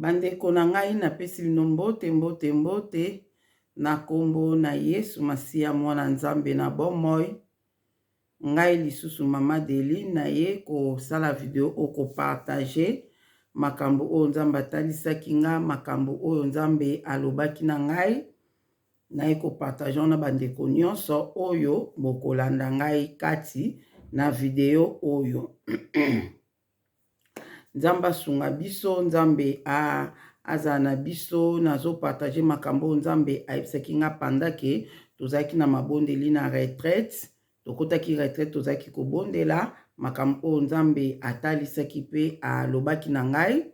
Bandeko na ngai napesi bino mbote na kombo na Yesu Masiya mwana Nzambe na bomoi. Ngai lisusu Mama Deline na ye kosala video okopartage makambo oyo Nzambe atalisaki nga, makambo oyo Nzambe alobaki na ngai. Na ye kopartage na bandeko nyonso oyo bokolanda ngai kati na video oyo. Nzambe asunga biso, Nzambe aza na biso, nazo partager makambo Nzambe ayebisaki nga pandake tozaki na mabondeli na retraite. Tokotaki retraite tozaki kobondela makambo oyo Nzambe atalisaki pe alobaki na ngai.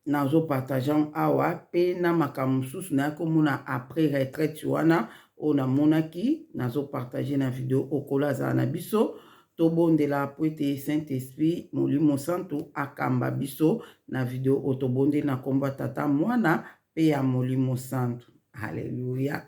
Nazo partager awa pe na makambo mosusu na komona après retraite wana o na monaki nazo partager na video okola za na biso. Tobondela poete Saint-Esprit Molimo Santo akamba biso na video otobonde na komba tata mwana pe ya Molimo Santo. Haleluya.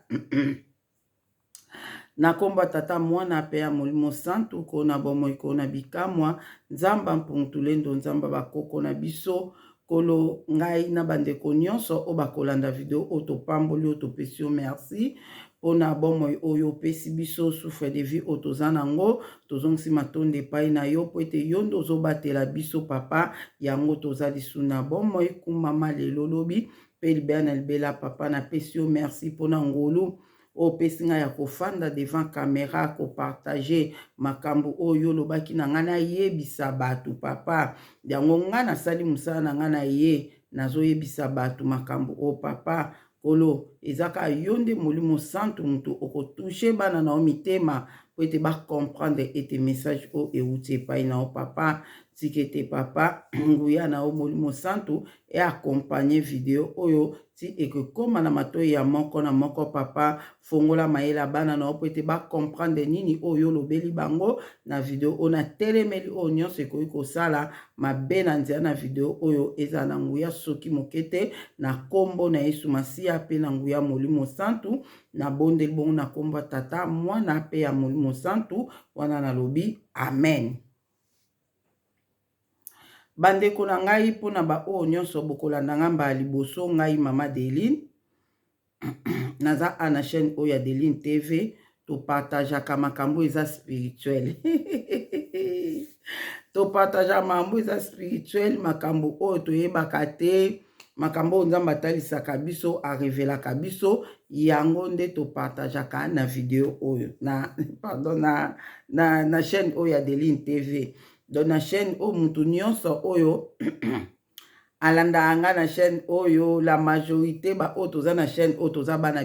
Na komba tata mwana pe ya Molimo Santo kona bomoi kona bikamwa Nzamba mpuntulendo Nzamba bakoko na biso kolo ngai na bandeko nyonso o bakolanda video otopamboli otopesio merci. Pona bomoi oyo pesi biso souffle de vie otozanango tozongsi matonde pai na yo poete yondo zobatela biso papa yango tozali suna bomoi kumama lelo lobi pe libena libela papa na pesio merci pona ngolu o pesinga ya kofanda devant caméra ko partager makambo oyo lobaki na ngana yebisa batu papa yango ngana sali musala na ngana ye nazo yebisa batu makambo o papa kolo ezaka yonde Molimo Santo mutu okotouche bana na mitema po ete ba comprendre ete message o euti epai na o papa tikete papa nguya na o Molimo Santo e accompagner video oyo ti ekokoma na matoi ya moko na moko papa fongola mayela bana na po ete ba comprendre nini oyo lobeli bango na video ona telemeli o nyonso ekoki kosala mabe na nzela na video oyo eza na nguya soki mokete na kombo na Yesu Masiya pe na nguya Molimo Santo na bonde bongo na kombo tata mwana pe ya Molimo Santo wana na lobi amen. Bandeko na ngai pona ba o nyonso bokolanda ngamba liboso ngai Mama Deline naza ana chaîne oyo ya Deline TV to partageaka makambo eza spirituel. To partage makambo eza spirituel makambo oyo toyebaka te makambo Nzambe atalisaka biso arevelaka biso yango nde to partageaka na video oyo na chaîne oyo ya Deline TV. Donc na chaîne oyo mutu nyonso oyo alanda anga na chaîne oyo la majorité ba oyo toza na chaîne oyo toza bana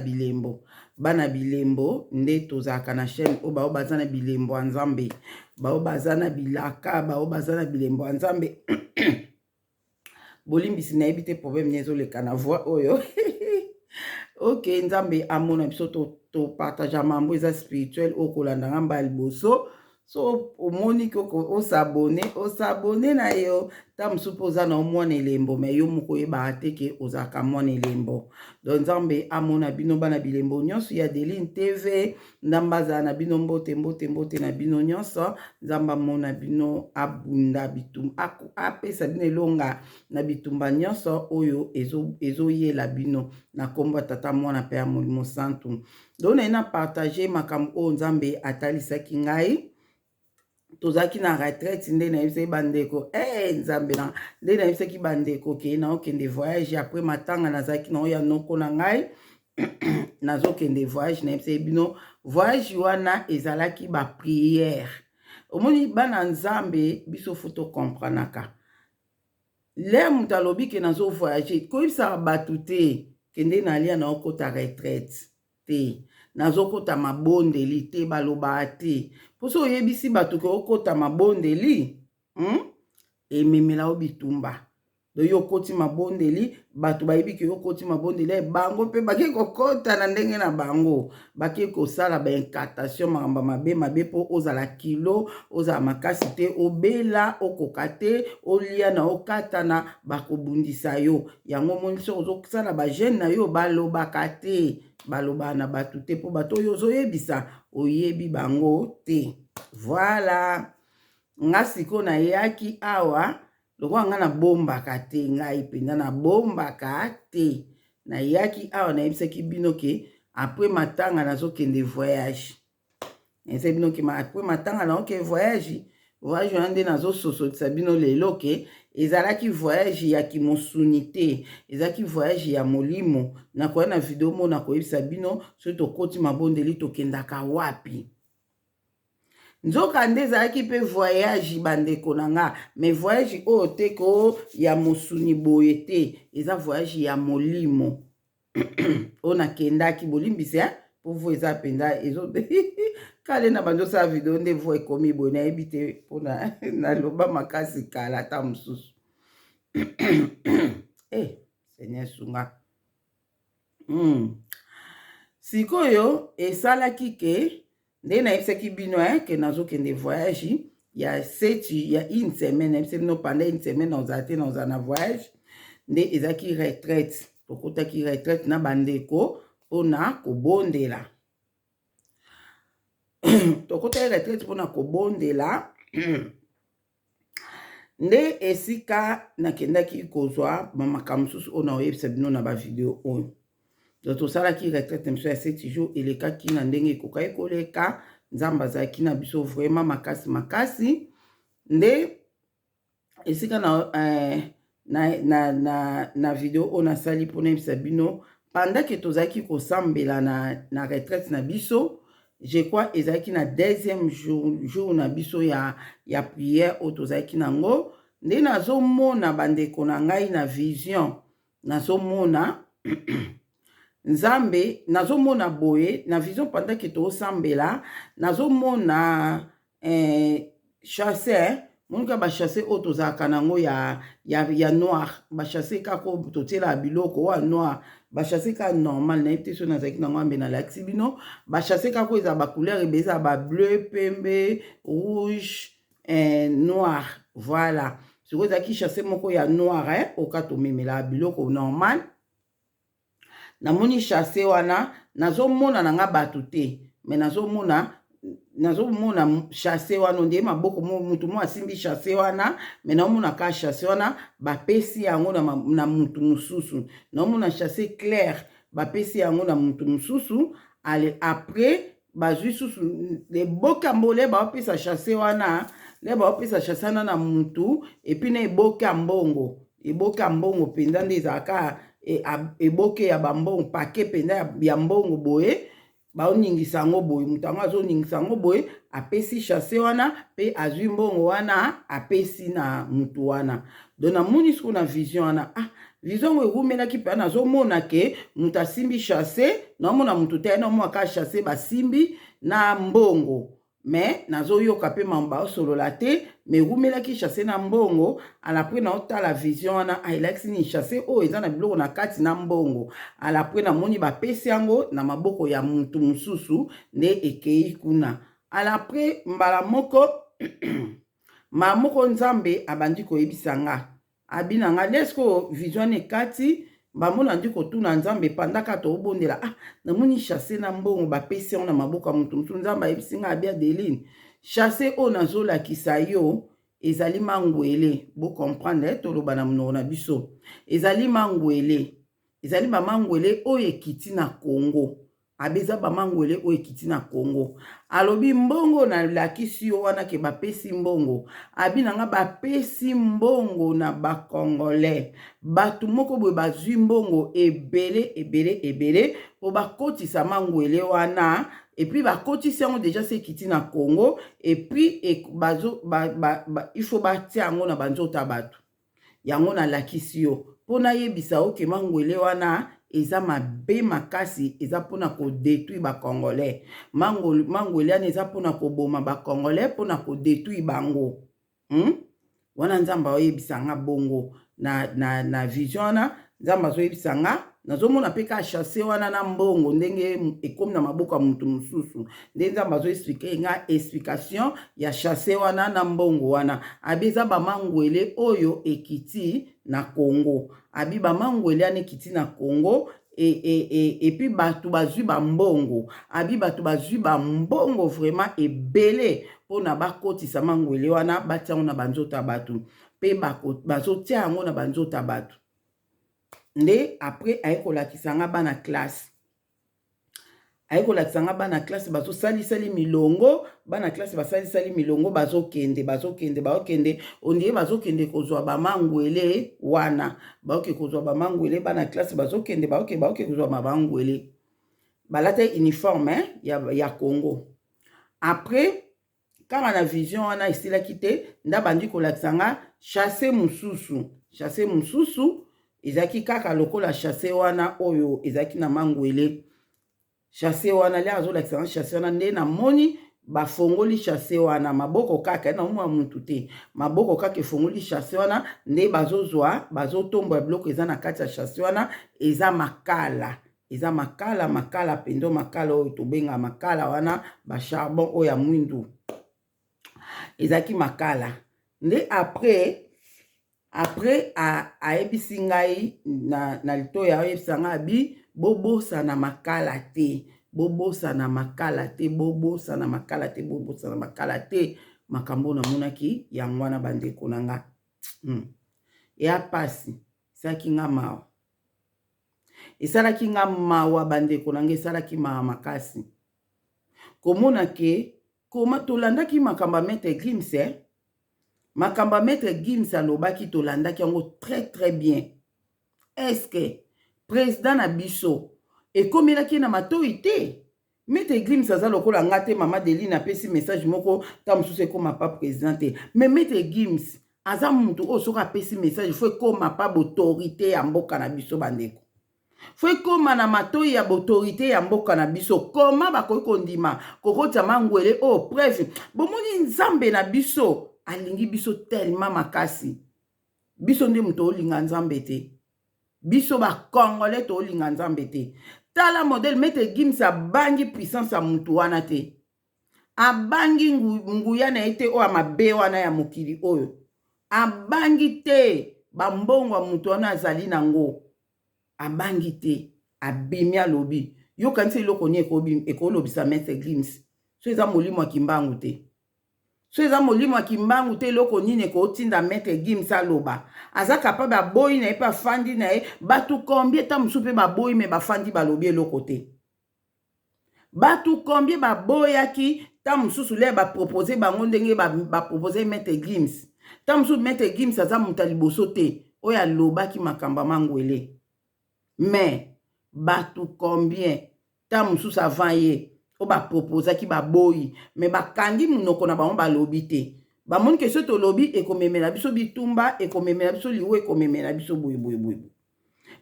bilembo nde tozaka na chaîne oyo bao baza na bilembo ya Nzambe bao baza na bilaka bao baza na bilembo ya Nzambe. Bolimbisi na yebi te problème nezoleka na voix oyo. Ok, Nzambe amona biso to partage mambo eza spirituel okolanda ngamba liboso. So omoni koko osabone na yo ta msupo oza na omwana elembo me yo moko yeba teke ozaka mwana elembo. Donc Nzambe amona bino bana bilembo nyonso ya Deline TV ndamba za na bino mbote na bino nyonso Nzamba mona bino abunda bitumba apesa bino elonga na bitumba nyonso oyo ezoyela bino na kombo tata mwana pe ya Molimo Santo. Donc na partager makambo oyo Nzambe atalisaki ngai. Tozaki na retraite nde na yebisaki bandeko Nzambe na nde na yebisaki bandeko ke na okende voyage après matanga nazaki na oya noko na ngai nazokende voyage na yebisaki bino voyage wana ezalaki ba prière. Omoni bana Nzambe biso foto comprenaka le mutu alobi ke nazo voyage koyebisaka batu te kende nalia na okota retraite te nazokota mabondeli te baloba te poso oyebisi batu ke okota mabondeli ememela obitumba do yo koti mabondeli batu bayebi ke okoti mabondeli bango pe bake kokota na ndenge na bango bake kosala ba incantation makambo mabe po ozala kilo ozala makasi te obela okoka te olia na okatana bakobundisa yo yango moniso ozosala ba jeune na yo balobaka te baloba na batu te po bato oyo ozoyebisa oyebi bango te. Voilà nga siko na yaki awa lokola nga na bombaka te ngai mpenza na bombaka te nayaki awa nayebisaki bino ke après matanga nazokende voyage nayebisaki bino ke après matanga naokende voyage wana nde nazososolisa bino lelo ke ezalaki voyage ya kimosuni te ezalaki voyage ya molimo nakoya na video mona koyebisa bino soki tokoti mabondeli tokendaka wapi nzoka nde ezalaki mpe voyage bandeko na nga me voyage oyo te ko ya mosuni boye te eza voyage ya molimo oyo nakendaki bolimbisi mpo vo eza mpenza ezo kale na bandosala video nde vo ekomi boye nayebi te mpona naloba makasi kala ata mosusu seigneur sunga sikoyo esalaki ke nde nayebisaki bino ke nazokende voyage ya une semaine nayebisaki bino pendant une semaine nazala te nazala na voyage nde ezalaki retraite tokotaki retraite na bandeko mpona kobondela tokotaki retraite mpona kobondela nde esika nakendaki kozwa bamakambo mosusu oyo naoyebisa bino na bavideo oyo donc tosalaki retraite na biso ya 7 jours elekaki na ndenge ekokaki koleka nzambe azalaki na biso vraiment makasi makasi nde esika na video oyo nasali mpona yebisa bino pendant ke tozalaki kosambela na retraite na biso je crois ezalaki na deuxième jour na biso ya prière oyo tozalaki nango nde nazomona bandeko na ngai na vision nazomona nzambe nazomona boye na vision pendant ke tozosambela nazomona chasseur monika bachasse oyo tozalaka nango ya noir bachasse kaka totiela biloko oyo ya noir bachasse kaka normal nayebi te so nazalaki nango ambe nalakisi bino bachasse kaka eza bacouleur ebe eza bableu pembe rouge noir voilà sikoyo ezalaki chasse moko ya noir oka tomemela biloko normal namoni chasse wana nazomona nanga bato te me nazomona chasse wana ndie maboko mutu mo asimbi chasse wana me naomona ka chasse wana bapesi yango na mutu mosusu naomona chasse claire bapesi yango na mutu mosusu ale après bazwi susu eboka mbole baopesa chasse wana le baopesa chasse wana na mutu epi na eboka mbongo mpenza nde ezalaka eboke ya bambongo pake mpenza ya mbongo boye baoningisa yango boye moto yango azoningisa yango boye apesi chasse wana mpe azwi mbongo wana apesi na mutu wana donc namoni siko na vision wana vision ngo ekumelaki mpe nazomona ke moto asimbi chasse naomona moto te naomona ka chasse basimbi na mbongo me nazoyoka mpe mambo baosolola te me ekumelaki chasse na mbongo alapre naotala vision wana ayelakisi nini chasse oyo eza na biloko na kati na mbongo alapre namoni bapesi yango na maboko ya mutu mosusu nde ekei kuna alapre mbala moko nzambe abandi koyebisa nga abina nga lesko vision ekati bamona ndi kotuna nzambe pandaka tobondela namoni chasse na mbongo bapesi yango na maboko ya mutu mosusu nzambe ayebisi nga abia deline chasse oyo nazolakisa yo ezali mangwele bocomprendre toloba na monoko na biso ezali mangwele ezali bamangwele oyo ekiti na Congo abeza bamangwele oyo ekiti na Congo alobi mbongo nalakisi yo wana ke bapesi mbongo abinanga bapesi mbongo na bakongolais batu moko boye bazwi mbongo ebele po bakotisa mangwele wana epuis bakotisi yango deja se ekiti na Congo epuis il faut batia yango na banzota ya bato yango nalakisi yo mpo nayebisa oke mangwele wana eza mabe makasi eza mpona kodetruire bakongolais mangwele wana eza mpona koboma bakongolais mpona kodetruire bango wana nzambe aoyebisa nga bongo na vision wana nzambe azoyebisa nga nazomona mpe ka chasse wana na mbongo ndenge ekomi na maboko ya mutu mosusu nde nzambe azoexplike nga explication ya chasse wana na mbongo wana abi eza bamangwele oyo ekiti na Congo abi bamangwele wana ekiti na Congo epi bato bazwi bambongo abi bato bazwi bambongo vraiment ebele mpona bakotisa mangwele wana batia yango na banzota ya bato pe bazotia yango na banzota bato. Nde après ayekolakisa nga bana classe. Ayekolakisa nga bana classe bazosalisali milongo, bana classe basalisali milongo bazokende ondie bazokende kozwa bamangwele wana. Baoke kozwa bamangwele bana classe bazokende baoke kozwa bamangwele. Balate uniforme ya Congo. Après kama na vision wana esilaki te, nda bandi kolakisa nga chasse mususu ezaki kaka lokola chasse wana oyo ezaki na mangwele. Chasse wana le azolakisa nga chasse wana nde na moni bafongoli chasse wana maboko kaka na mwa mutu te, maboko kaka efongoli chasse wana nde bazotombola biloko eza na kati ya chasse wana. Eza makala pendo makala oyo tobenga makala wana ba charbon oyo ya mwindu ezaki makala. Nde après ayebisi ngai na litoya ayebisa ngai abi bobosa na makala te, makambo na monaki yango wana bandeko na nga. Ya pasi esalaki nga mawa bandeko na nga, esalaki mawa makasi komona ke koma tolandaki makambo ya Maître Gims. Makambo ya Maître Gims alobaki tolandaki yango très bien. Est-ce que président na biso ekomelaki na matoi te? Maître Gims aza lokola nga te, mama Deline apesi message moko ta mosusu ekoma pa président te. Mais Maître Gims aza mutu oyo soki apesi message fo ekoma pa autorité ya mboka na biso bandeko. Fo ekoma na matoi ya autorité ya mboka na biso. Koma bakoki kondima kokota mangwele o bref. Bomoni nzambe na biso alingi biso tellement makasi. Biso nde mutu olinga nzambe te. Biso ba Congolais to olinga nzambe te. Tala modèle Maître Gims abangi puissance ya mutu wana te. Abangi nguya na ete o amabe wana ya mokili oyo. Abangi te bambongo ya mutu wana azali nango. Abangi te, abimi alobi. Yo kanisi eloko ni ekolobisa Maître Gims. So eza molimo ya kimbangu te. So eza molimo ya kimbangu te eloko nini ekotinda Maître Gims aloba. Aza capable aboyi na ye pa fandi na ye. Batu combien ta musu pe baboyi me bafandi balobi eloko te. Batu combien baboyaki ta mususu le propose bango ndenge propose Maître Gims. Ta musu Maître Gims aza muta liboso te. Oyo alobaki makamba mangwele. Mais batu combien ta mususu avant ye o ba proposa ki ba boyi mais bakangi munoko na bango balobi te. Ba moni ke soto lobi ekomemela biso bitumba ekomemela biso liwe ekomemela biso boye.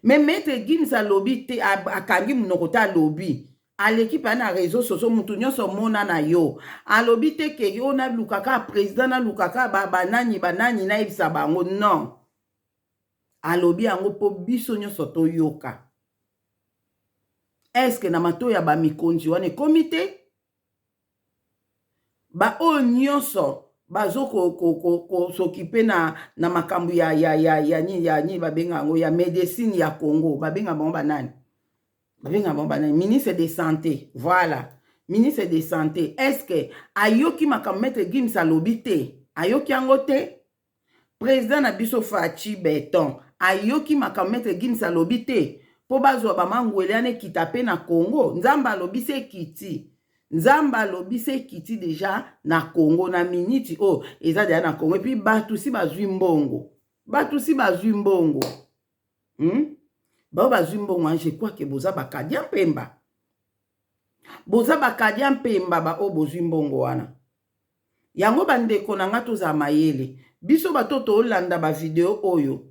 Mais Maître Gims alobi te akangi munoko ta lobi. Aleki pa na réseau sociaux mutu nyonso mona na yo. Alobi te ke yo na lukaka président na lukaka banani na ebisa bango non. Alobi yango po biso nyonso toyoka. Est-ce que na mato ya ba mikonzi wana komite ba o nyonso bazo ko s'occuper na makambu ya babenga yango ya médecine ya Congo babenga bango banani? Babenga bango banani? Ministre de santé. Voilà. Ministre de santé. Est-ce que ayoki makambu Maître Gims alobi te? Ayoki yango te? Président na biso Fachi Beton ayoki makambu Maître Gims alobi te? Po bazwa bamangwele ane kita pe na Congo. Nzamba alobi se kiti. Nzamba alobi se kiti deja na Congo na miniti o eza deja na Congo. Et puis batu si bazwi mbongo. Bao bazwi mbongo je crois que boza bakadia mpemba. Boza bakadia mpemba ba o bozwi mbongo wana. Yango bandeko na nga toza mayele. Biso batoto olanda ba video oyo.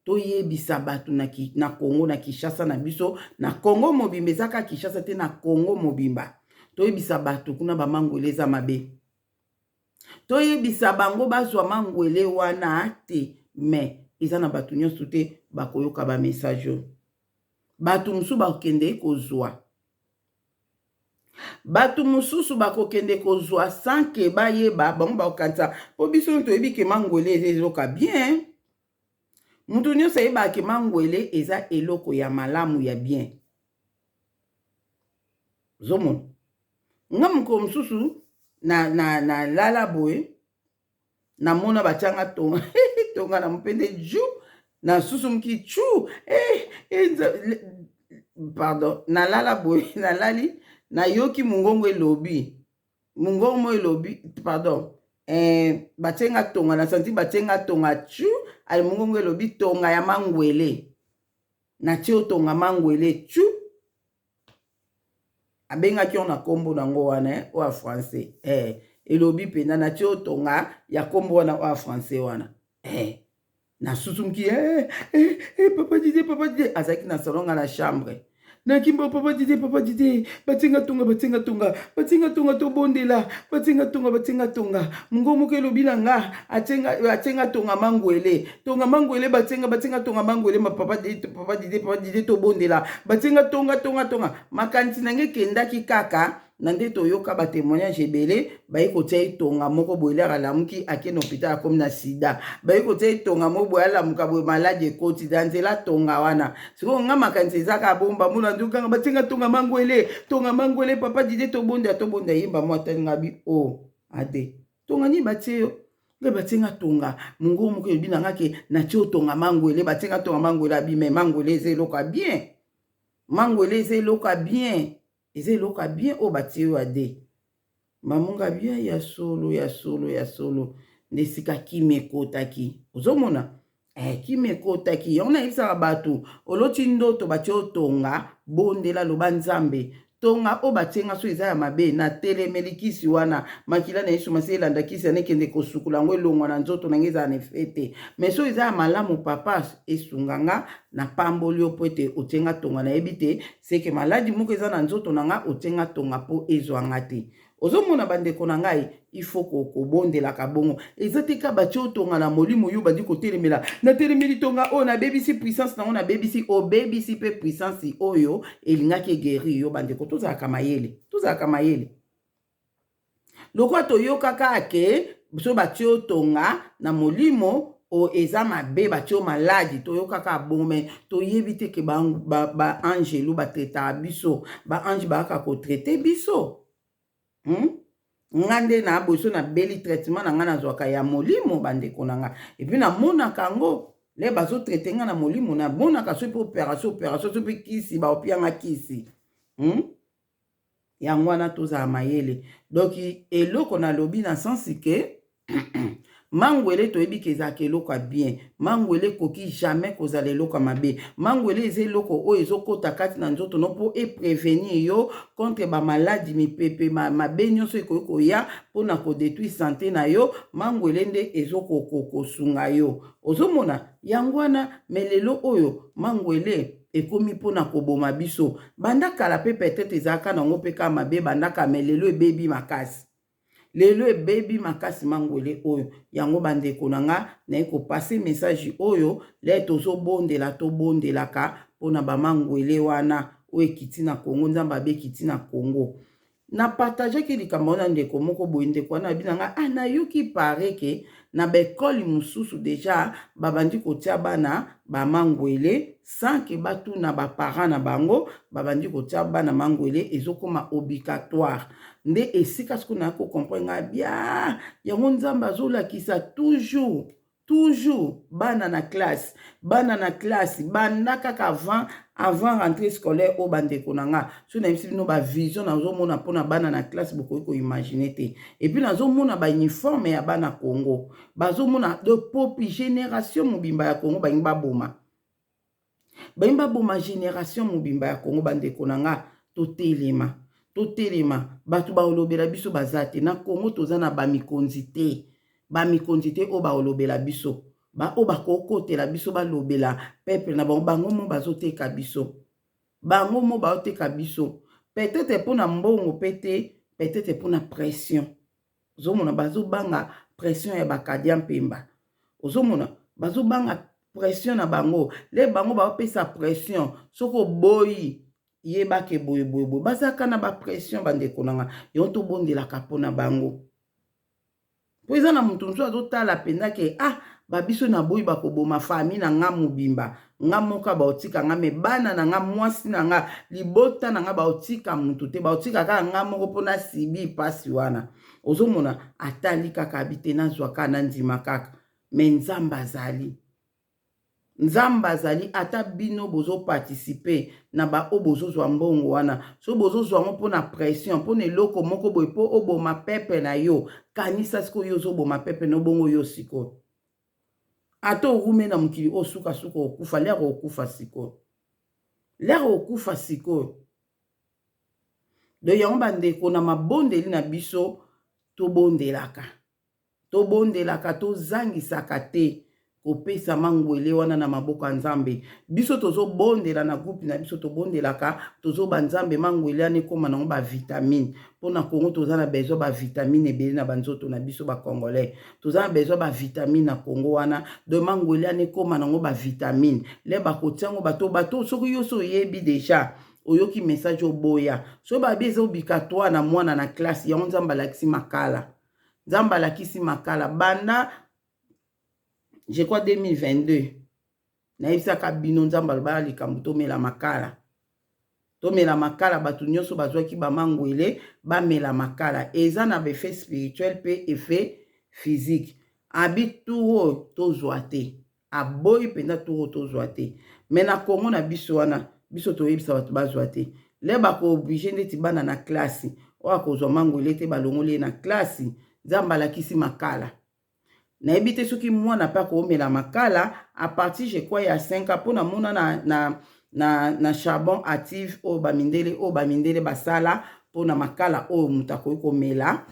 Toyebisa batu na Congo na Kinshasa na biso. Na Congo mobimba ezaka Kinshasa te na Congo mobimba. Toyebisa batu kuna ba mangwele za mabe. Toyebisa bango bazwa mangwele wana te. Mais eza na batu nyonso te bakoyoka ba message. Batu musu bakende kozwa. Batu mususu bakokende kozwa sans ke bayeba bango bakanza. Po biso toyebi ke mangwele ezoka bien. Mutu nyonso ayeba ke mangwele eza eloko ya malamu ya bien. Zomo. Nga mko mususu na lala boy na mona bachanga tonga na mpende ju na susumki chu pardon nalala boye nalali nayoki mungongo elobi pardon batenga tonga na santi batenga tonga chu ali mungongo elobi tonga ya mangwele na tio tonga mangwele chu abengaki on na kombo nango wana oya français elobi pena na tio tonga ya kombo wana oya français wana na susumki papa Didé azalaki na salonga na chambre nakimba papa Didé batinga tonga tobondela batinga tonga mungo moko elobi na nga atenga tonga mangwele batinga tonga mangwele papa Didé tobondela batinga tonga makanisi nange kendaki kaka na nde toyoka batémoignage ebele bayi kotia etonga moko boye lere alamuki ake na hôpital akomi na sida bayi kotia etonga moko boye alamuka boye maladi ekoti da nzela tonga wana sikoyo nga makanisi ezaka bomba mona ndukanga batinga tonga mangwele papa Didé tobonda yemba mo atalinga bi ade tonga ni batie yo nge batinga tonga mungo moko elobi na nga ke na tio tonga mangwele batinga tonga mangwele abi me mangwele eza eloka bien eza eloka bien oyo batie yo ade mamunga bien ya solo nde sika kimi ekotaki ozomona kimi ekotaki yango nayebisaka bato oloti ndoto batie otonga bondela loba nzambe tonga oyo batienga so eza ya mabe na telemeli kisi wana makila na yesu masi elanda kisi anekende kosukula yango elongwa na nzoto nange eza na efete me so eza ya malamu papa esunganga na pamboli po ete otienga tonga nayebi te seke maladi moko eza na nzoto na nga otienga tonga po ezwanga te ozomona bandeko na ngai ifo kobondelaka bongo eza te ka batie otonga na molimo yo bandi kotelemela natelemeli tonga oyo nabebisi puissance nango nabebisi obebisi mpe puissance oyo elingaki egeri yo bandeko tozalaka mayele lokwa toyokaka ake so batie otonga na molimo o eza mabe batie o maladi toyokaka bome toyebi te ke baangelu batretaka biso baange baaka kotrete biso nga nde na boso na beli traitement na nga nazwaka ya molimo bandeko na nga epuis namonaka yango le bazotraite nga na molimo namonaka so mpe opération so mpe kisi baopianga kisi yango wana tozala mayele donc eloko nalobi na sensi ke mangwele toyebi ke ezalaka eloko ya bien mangwele koki jamais kozala eloko ya mabe mangwele eza eloko oyo ezokota kati na nzoto no mpo eprevenir yo contre bamaladi mipepe mabe nyonso ekoki koya mpona kodétruire sante na yo mangwele nde ezokosunga yo ozomona yango wana me lelo oyo mangwele ekomi mpona koboma biso bandakala mpe peut-être ezalaka nango mpe kaka mabe bandaka me lelo ebebi makasi lelo ebebi makasi mangwele oyo yango bandeko na nga naye kopase message oyo le tobondelaka mpona bamangwele wana oyo ekiti na Congo nzambe abekiti na Congo na partageaki likambo wana ndeko moko boye ndeko wana abi na nga nayoki pareke na baekole mosusu deja babandi kotia bana bamangwele sanke batuna baparent na bango babandi kotia bana mangwele ezokoma obligatoire nde esika siko na kokomprendre nga bia yango nzambe azolakisa toujours bana na classe banda kaka avant rentrée scolaire o bandeko na nga so na yebisi bino bavision nazomona mpona bana na classe bokoki koimagine te epuis nazomona bauniforme ya bana Congo bazomona de popi génération mobimba ya Congo bangi baboma génération mobimba ya Congo bandeko na nga totelema bato baolobela biso baza te na Congo toza na bamikonzi te oyo baolobela biso oyo bakokotela biso balobela peuple na bango mo bazoteka biso peut-être mpona mbongo pe te peut-être mpona pression ozomona bazobanga pression ya bakadia mpemba ozomona bazobanga pression na bango le bango baopesa pression soko oboyi yebake boye bazaka na bapression bandeko na nga yo tobondelaka mpona bango po eza na moto mosusu azotala mpenza ke babiso na boyi bakoboma fami na nga mobimba nga moka baotika nga me bana na nga mwasi na nga libota na nga baotika mutu te baotika kaka nga moko mpona sibi pasi wana ozomona atali kaka abi te nazwa kaka nandima kaka me nzambe azali. Nzambe azali ata bino bozo participer na ba o bozo zwa mbongo wana. So bozo zwa mo pona pression, pona eloko moko boy po oboma pepe na yo. Kanisa siko yo zo boma pepe no bongo yo siko. Ato urume na mukili o suka suka okufa, lero okufa siko. Lero okufa siko. Do yango bandeko na mabondeli na biso to bondelaka. To bondelaka to zangisaka te. Kopesa mangwele wana na maboko ya nzambe. Biso tozo bondela na groupe na biso to bondelaka. Tozo banzambe mangwele ane koma na ba vitamine. Pona Congo toza na besoin ba vitamine ebele na banzoto na biso ba congolais. Toza na besoin ba vitamine na Congo wana. Do mangwele ane koma na ba vitamine. Le ba kotiango bato soki yo so yebi deja. Oyoki message oboya. So ba bezo bikatwa na mwana na classe ya nzamba lakisi makala. Nzamba lakisi makala banda je crois 2022. Na ibisaka bino nzamba lobala likambo tomela makala. Tomela makala batu nyonso bazwaki ba mangwele bamela makala. Eza na effet spirituel pe effet physique. Abituro tozwa te. Aboyi penda turo tozwa te. Mais na Congo na biso wana biso toyebisa batu bazwa te. Le bako oblige ndeti bana na klasi. Oya kozwa mangwele te balongoli na klasi. Nzamba lakisi makala. Na ebite soki mwana pa ko omela makala à partir je crois ya 5 ans pona mona na charbon active o bamindele basala pona makala o mutako ko mela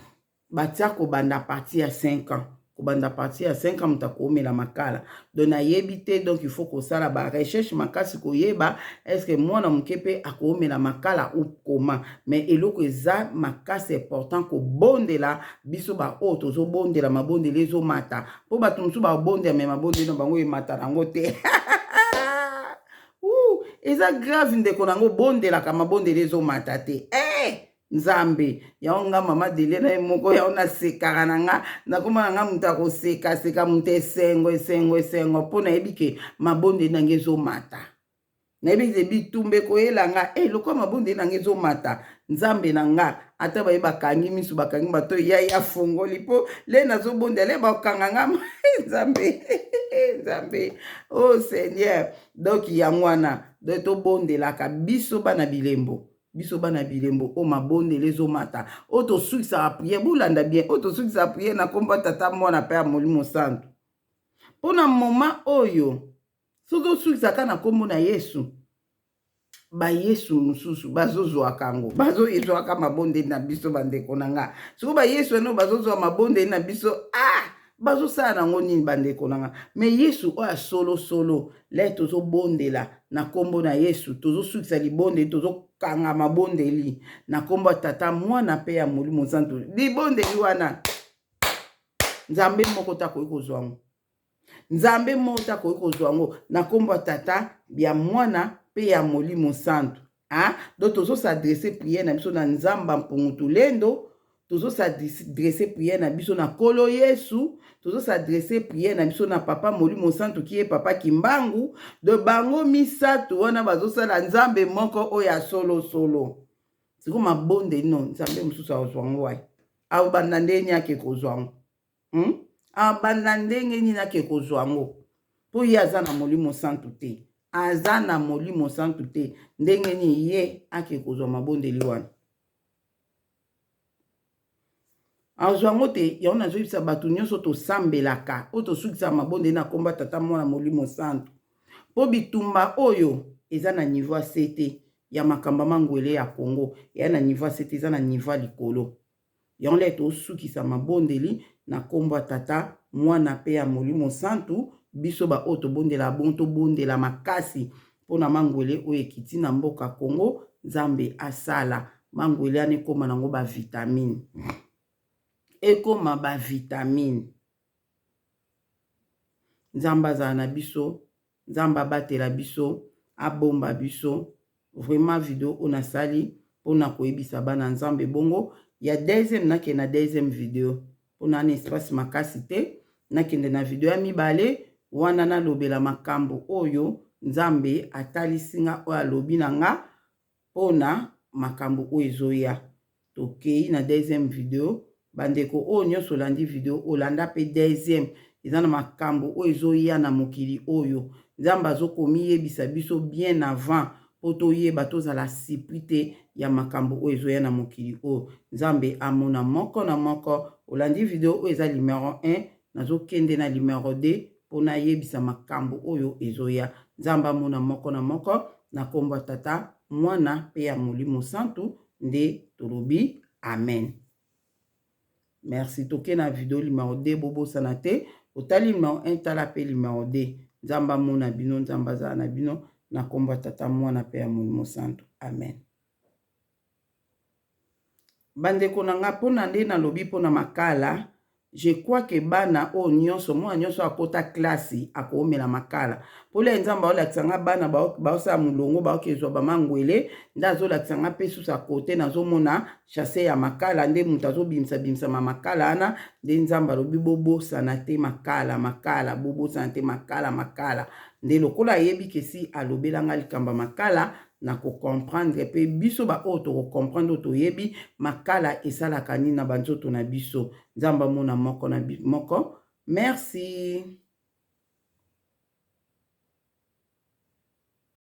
batia ko banda partir ya 5 ans. Kobanda partir ya 5 ans mutako omela makala. Donc na yebite donc il faut ko sala ba recherche makasi ko yeba est-ce que mwana mukepe ako omela makala ou comment. Mais eloko eza makasi important ko bondela biso ba o tozo bondela mabondele zo mata. Po bato musu ba bondela me mabondele no bango e mata nango te. Eza grave ndeko nango bondela ka mabondele zo mata te. Nzambe yaonga mama dele na moko yaona sekara nanga nakoma nga muta ko seka mute esengo pona ebike mabonde nange zo mata na ebike bitumbe ko elanga lokwa mabonde nange zo mata nzambe nanga ata ba bakangi misu bakangi bato ya fongoli po le nazo bonde le bakanga nga nzambe oh Seigneur donc yangwana do to bonde la ka biso bana bilembo. Biso bana bilembo o mabonde lezo mata o to sukisa prier bulanda bien o to sukisa prier na komba tata mwana pe molimo santo pona moma oyo sozo sukisa kana kombo na Yesu ba Yesu mususu bazozwa kango bazoyezwa ka mabonde na biso bandeko nanga soko ba Yesu no bazozwa mabonde na biso bazo sala nango nini bandeko nanga mais Yesu oya solo le tozo bondela na kombo na Yesu tozo sukisa libonde tozo kanga mabondeli na kombo tata mwana pe ya molimo santo libondeli wana nzambe moko tako ikozwango nzambe moko tako ikozwango na kombo tata ya mwana pe ya molimo santo donc tozo s'adresser prière na biso na nzamba mpungutu lendo tozo s'adresser prière na biso na kolo Yesu tozo s'adresser prière na biso na papa molimo santo qui est papa Kimbangu de bango misato wana bazosala nzambe moko oya solo siko mabonde no nzambe mususu azwango wai abanda ndenge yake kozwango abanda ndenge nini yake kozwango po ye aza na molimo santo te aza na molimo santo te ndenge nini ye ake kozwa mabondeli wana azwango te yango nazoyebisa bato nyonso tosambelaka oyo tosukisa mabonde na komba tata mwana molimo santo po bitumba oyo eza na niveau ya sete ya makambo mangwele ya Congo ya na niveau ya sete eza na niveau likolo yango le tosukisa mabondeli na komba tata mwana pe ya molimo santo biso ba oyo tobondela bon tobondela makasi mpona mangwele oyo ekiti na mboka Congo nzambe asala mangwele ane koma nango ba vitamine ekoma ba vitamine nzamba za na biso nzamba batela biso abomba biso vraiment video ona sali pona koyebisa bana nzambe bongo ya deuxième nake na deuxième video pona na espace makasi te nakende na video ya mibale wana na lobela makambo oyo nzambe atalisinga oyo alobi na nga pona makambo oyo ezoya tokei na deuxième video bandeko oyo nyonso olandi video olanda pe deuxième eza na makambo oyo ezoya na mokili oyo nzambe azokomiyebisa biso bien avant po toyeba tozala surpris te ya makambo oyo ezoya na mokili oyo nzambe amona moko na moko. Olandi video oyo eza numéro 1 nazokende na numéro 2 mpo nayebisa makambo oyo ezoya. Nzambe amona moko na moko na kombo ya Tata, Mwana mpe ya Molimo Santu nde tolobi amen. Merci. Toke na video numéro 2 bobosana te. Otali numéro 1 tala pe numéro 2. Nzamba mona bino, nzamba za na bino na komba Tata, Mwana pe ya Molimo Santu. Amen. Bandeko na nga pona nde na lobi pona makala. Je crois que bana o nyonso mwa nyonso akota klasi akomela makala. Pole nzamba olakisa nga bana baosa mulongo baokezwa bamangwele ndazo lakisa nga pe susa kote nazomona chasse ya makala nde mutu azobimisa bimisa makala ana nde nzamba lobi bobosana te makala bobosana te makala nde lokola yebi kesi alobelanga likamba makala na ko comprendre pe biso ba oto ko comprendre to yebi makala esalaka nini na banzoto na biso. Nzamba mona moko na moko. Merci.